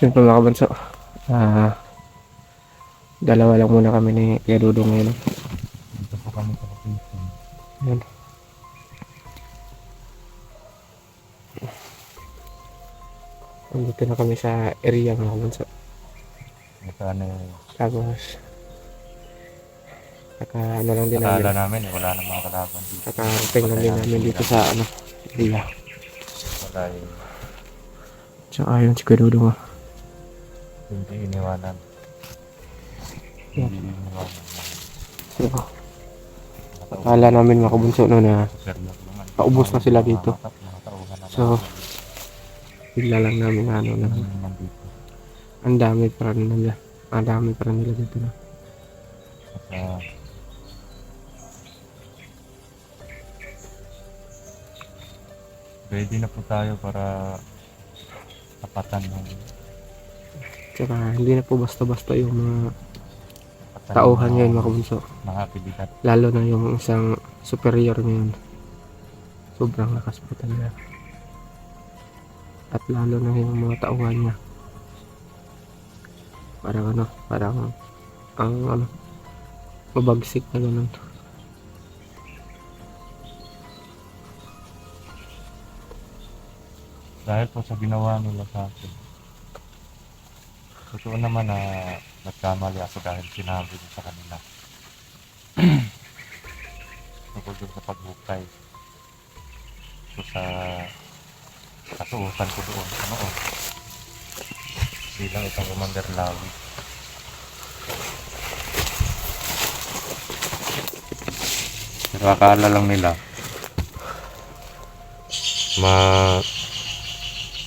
Yun po mga kabanso. Dalawa lang muna kami ni Kuya Dudong ngayon. Dito po kami sa location. Yan. Nandito na kami sa area mga kabanso. Ito ano yung Tapos, ano lang din akala namin. namin wala nang mga kalaban dito. Nakarating lang din namin dito sa area. Wala yung Tsaka yun si Kuya Dudong. hindi iniwanan. Yan. Hindi iniwanan. So, akala namin mga kabunso no na Seryoso naman. paubos na sila dito. Mga tauhan na So, bigla lang namin na nandito. ang dami pa rin nila. Ang dami pa rin nila dito na. At ready na po tayo para tapatan ng Tsaka hindi na po basta-basta yung mga tauhan ngayon mga kabunso. mga abilidad. Lalo na yung isang superior ngayon. Sobrang lakas po talaga. At lalo na yung mga tauhan niya. Parang ang mabagsik na ganun. Dahil po sa ginawa nila sa akin. Totoo naman na nagkamali ako dahil sinabi ko sa kanila. Tungkol doon sa paghukay. So sa kasuutan ko doon sa noon. Bilang isang Commander Lawi. Pero akala lang nila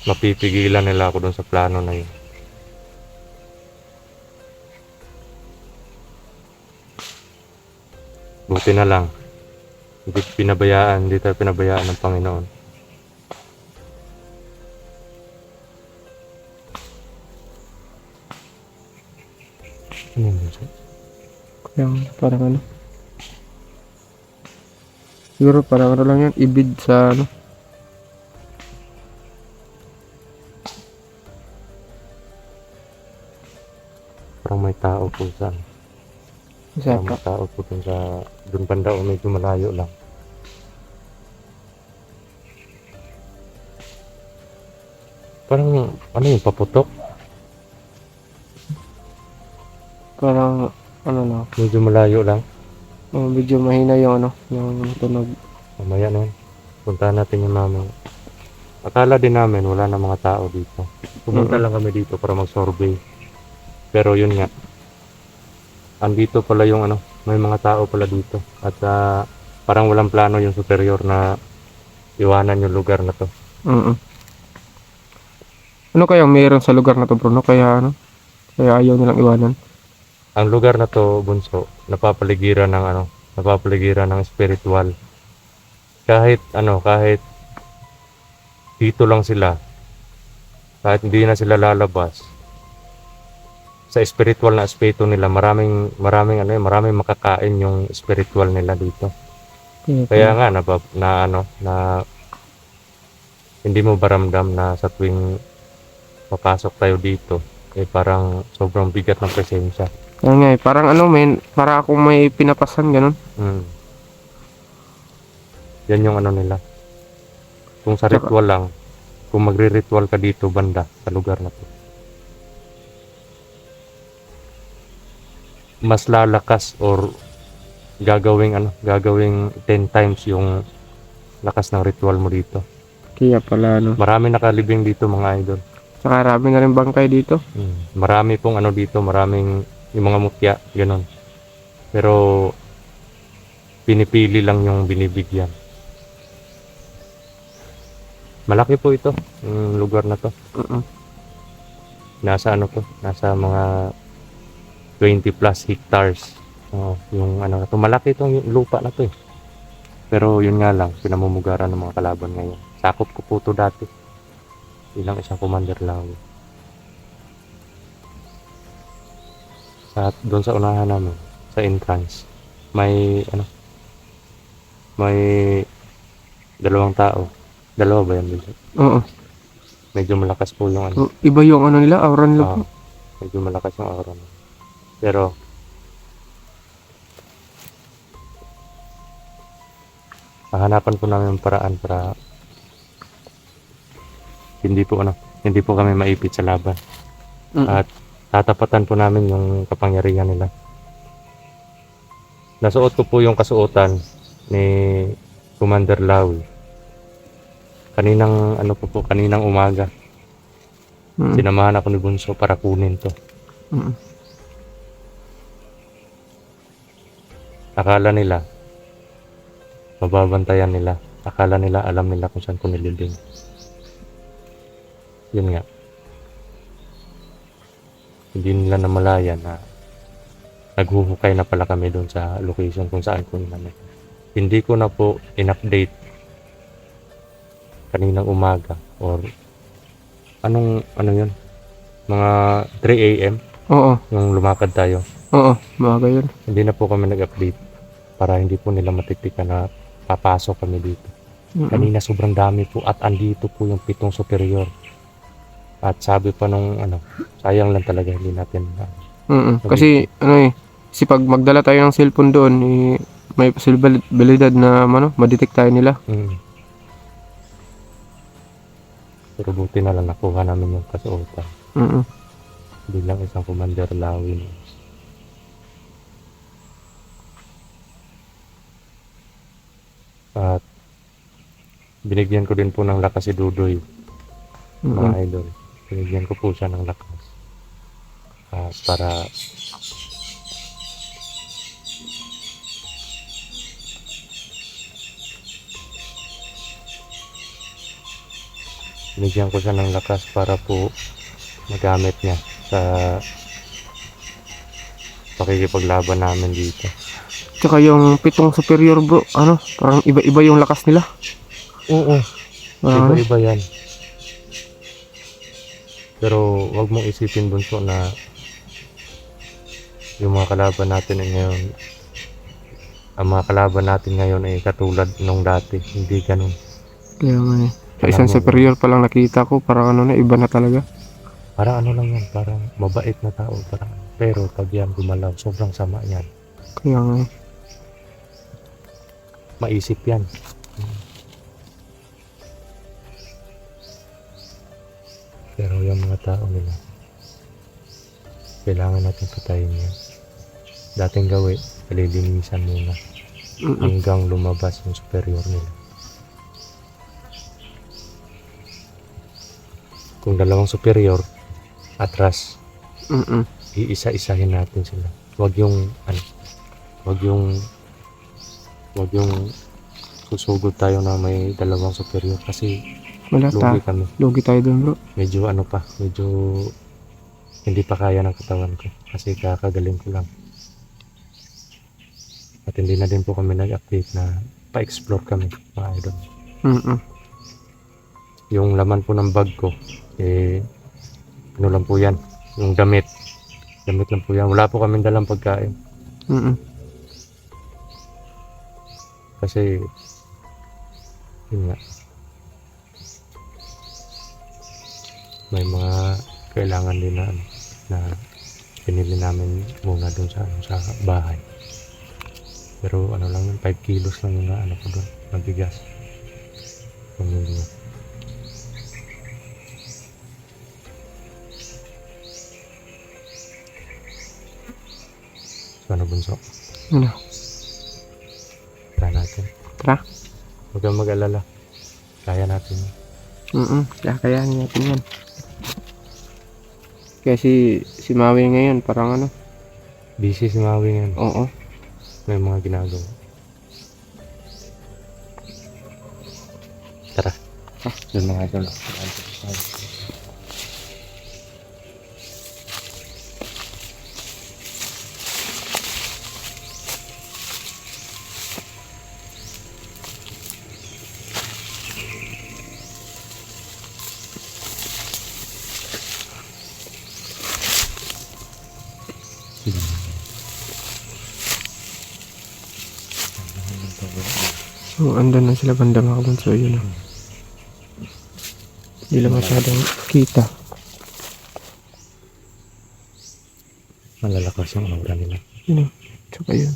mapipigilan nila ako doon sa plano na yun. Buti na lang. Hindi tayo pinabayaan ng Panginoon. Ano yun? Yung parang siguro parang lang yan. Ibid sa Parang may tao po sa isa Parang pa. may tao po dun sa doon banda o medyo malayo lang. Parang ano yung paputok? Parang na. Medyo malayo lang. Medyo mahina yung yung tunog. Mamaya na yun. Puntahan natin yung mamaya. Akala din namin wala na mga tao dito. Pumunta lang kami dito para mag-survey. Pero yun nga. Andito pala yung may mga tao pala dito. At parang walang plano yung superior na iwanan yung lugar na to. Ano kayang mayroon sa lugar na to, Bruno? Kaya kaya ayaw nilang iwanan. Ang lugar na to, Bunso, napapaligiran ng spiritual. Kahit dito lang sila, kahit hindi na sila lalabas, sa spiritual na aspeto nila, maraming makakain yung spiritual nila dito. Kaya nga na hindi mo baramdam na sa tuwing papasok tayo dito, parang sobrang bigat ng presensya. Kaya nga parang para akong may pinapasan ganun. Yan yung nila. Kung sa ritual lang, kung magre-ritual ka dito banda sa lugar na to, mas lalakas or gagawing 10 times yung lakas ng ritual mo dito. Kaya pala Marami nakalibing dito mga idol. Saka marami na rin bangkay dito. Marami pong dito, maraming yung mga mutya, gano'n. Pero pinipili lang yung binibigyan. Malaki po ito, yung lugar na to. Nasa nasa mga 20 plus hectares. Yung to, malaki itong lupa na to eh. Pero yun nga lang, pinamumugaran ng mga kalaban ngayon. Sakop ko po ito dati. Bilang isang Commander Lawi. Doon sa unahan namin, sa entrance, may may dalawang tao. Dalawa ba yan dito? Oo. Medyo malakas po yung ano. So, iba yung ano nila, aura nila po. Medyo malakas yung aura nila. Pero hahanapan po namin yung paraan para hindi po kami maipit sa laban. Mm. At tatapatan po namin yung kapangyarihan nila. Nasuot ko po yung kasuotan ni Commander Lawi. Kaninang umaga. Mm. Sinamahan ako ni Bunso para kunin to. Mm. Akala nila mababantayan nila. Akala nila alam nila kung saan ko nilibing. Yun nga. Hindi nila namalayan na naghuhukay na pala kami doon sa location kung saan ko namin. Hindi ko na po in-update kaninang umaga or ano yun? Mga 3 AM Oo, yung lumakad tayo. oo, bagay yun. Hindi na po kami nag-update para hindi po nila matiktikan na papasok kami dito. Mm. Kanina sobrang dami po at andito po yung 7 superior. At sabi pa nung sayang lang talaga hindi natin Kasi pag magdala tayo ng cellphone doon, may posibilidad na ma-detect tayo nila. Pero buti na lang nakuha namin yung kasuotan Mm. bilang isang Commander Lawin. At binigyan ko din po ng lakas si Dudoy, mga Mm. idol. Binigyan ko po siya ng lakas para binigyan ko siya ng lakas para po magamit niya sa pakikipaglaban namin dito. Tsaka yung 7 superior bro, parang iba-iba yung lakas nila. Oo, Parang iba-iba yan. Pero wag mong isipin, Bunso, na yung mga kalaban natin ngayon, ang mga kalaban natin ngayon ay katulad nung dati. Hindi ganun. kaya nga eh. Sa Alam isang mo, superior pa lang nakita ko, parang iba na talaga. Parang lang yan, parang mabait na tao. Pero pag yan gumalaw, sobrang sama yan. Kaya nga eh. Maisip yan. Pero yung mga tao nila, kailangan natin patayin yan. Dating gawin, palilinisan muna Mm. hanggang lumabas yung superior nila. Kung dalawang superior, atras, Mm. iisa-isahin natin sila. Wag yung susugod tayo na may dalawang superior kasi Wala lugi kami. Lugi tayo doon bro. Medyo hindi pa kaya ng katawan ko kasi kakagaling ko lang. At hindi na din po kami nag-update na pa-explore kami, mga idol. Mm. Yung laman po ng bag ko, ano lang po yan, yung damit lang po yan. Wala po kami dalang pagkain Mm. kasi yun nga, may mga kailangan din na pinili namin muna dun sa bahay. Pero lang yun, 5 kilos lang yung ko dun, mabigas. Pamilya. So Bunso? Ano? Tara natin. Tara. Huwag kang mag-alala. Kaya natin. Kakayanin natin yan. Kasi si Maui ngayon, parang Busy si Maui ngayon. Oo. May mga ginagawa. Tara. Doon mga idol. So, andun na sila banda mga kabunso, yun. Hindi lang masyadong kita. Malalakas yung aura nila. Yun o. Tsaka yun.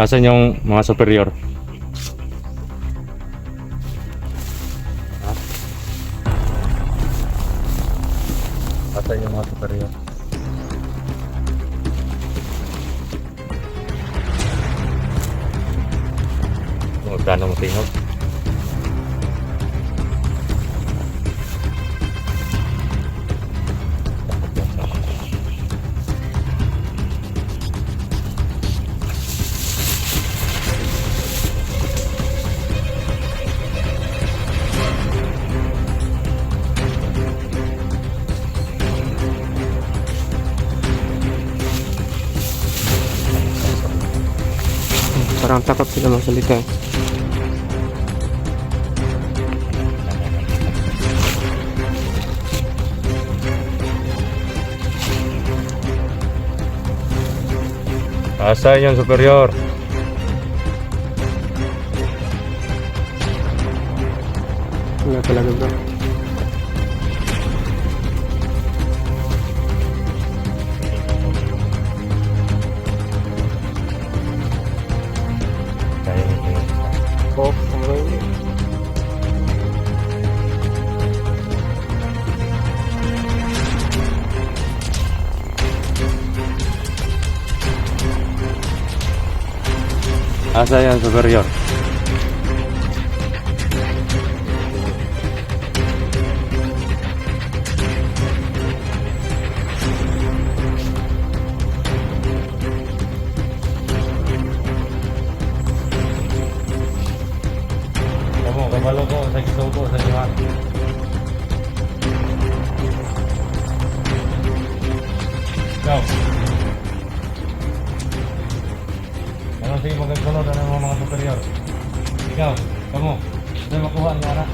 Asan yung mga superior? Ha? Asan yung mga superior? Magkano mo tingog? Parang takot sila magsalita eh. Asan yung superior? Wala talaga bro. Kaya yung tingog. Oh, okay. Asan yung superior? Kamu, kabalo ko sa gisuko sa inyo. Ikaw. Ano sige magkasunod ng mga superior? Ikaw, kamu, hindi makuha niya na.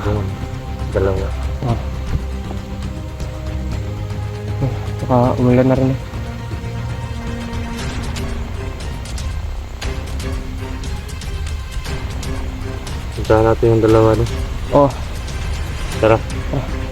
doon. Dalawa. Tsaka umulan na rin eh. Puntahan natin yung dalawa no. Oh, Tara. ah.